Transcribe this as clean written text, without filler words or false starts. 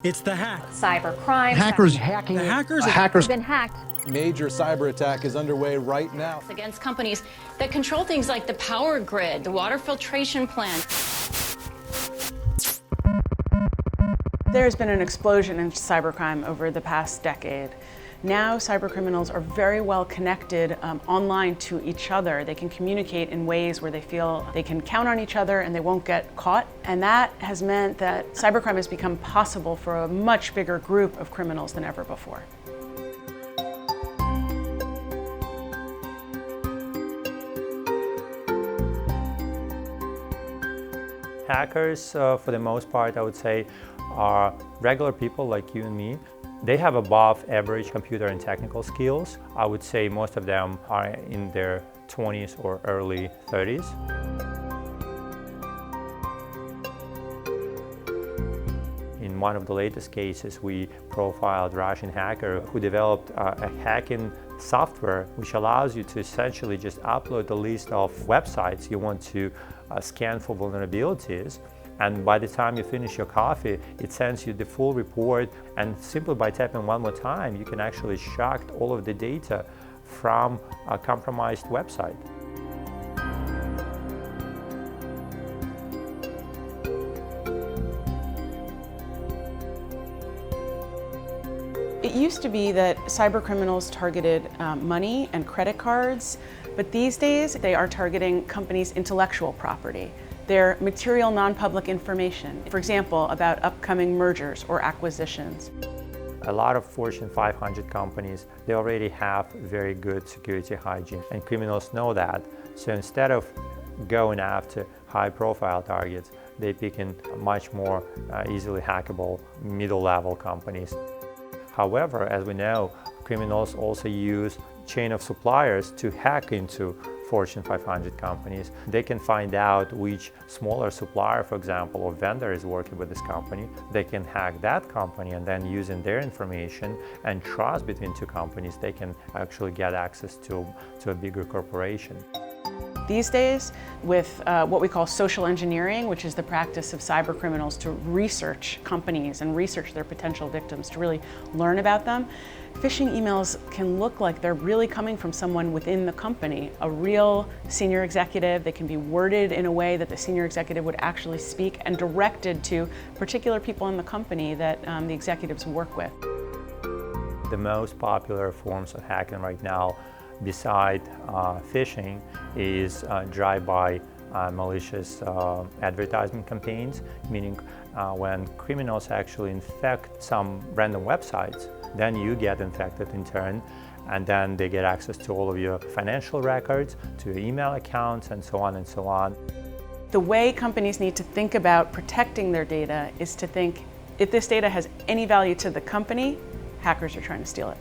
It's the hack. Cybercrime. Hackers hacking. The hackers have been hacked. Major cyber attack is underway right now against companies that control things like the power grid, the water filtration plant. There's been an explosion in cybercrime over the past decade. Now cybercriminals are very well connected online to each other. They can communicate in ways where they feel they can count on each other and they won't get caught. And that has meant that cybercrime has become possible for a much bigger group of criminals than ever before. Hackers, for the most part, I would say, are regular people like you and me. They have above average computer and technical skills. I would say most of them are in their 20s or early 30s. In one of the latest cases, we profiled a Russian hacker who developed a hacking software which allows you to essentially just upload a list of websites you want to scan for vulnerabilities. And by the time you finish your coffee, it sends you the full report, and simply by tapping one more time, you can actually extract all of the data from a compromised website. It used to be that cybercriminals targeted money and credit cards, but these days they are targeting companies' intellectual property. Their material non-public information, for example, about upcoming mergers or acquisitions. A lot of Fortune 500 companies, they already have very good security hygiene, and criminals know that. So instead of going after high-profile targets, they pick in much more easily hackable middle-level companies. However, as we know, criminals also use chain of suppliers to hack into Fortune 500 companies. They can find out which smaller supplier, for example, or vendor is working with this company. They can hack that company, and then using their information and trust between two companies, they can actually get access to a bigger corporation. These days, with what we call social engineering, which is the practice of cybercriminals to research companies and research their potential victims, to really learn about them, phishing emails can look like they're really coming from someone within the company, a real senior executive. They can be worded in a way that the senior executive would actually speak and directed to particular people in the company that the executives work with. The most popular forms of hacking right now, beside phishing, is drive-by malicious advertisement campaigns, meaning when criminals actually infect some random websites, then you get infected in turn, and then they get access to all of your financial records, to your email accounts, and so on and so on. The way companies need to think about protecting their data is to think, if this data has any value to the company, hackers are trying to steal it.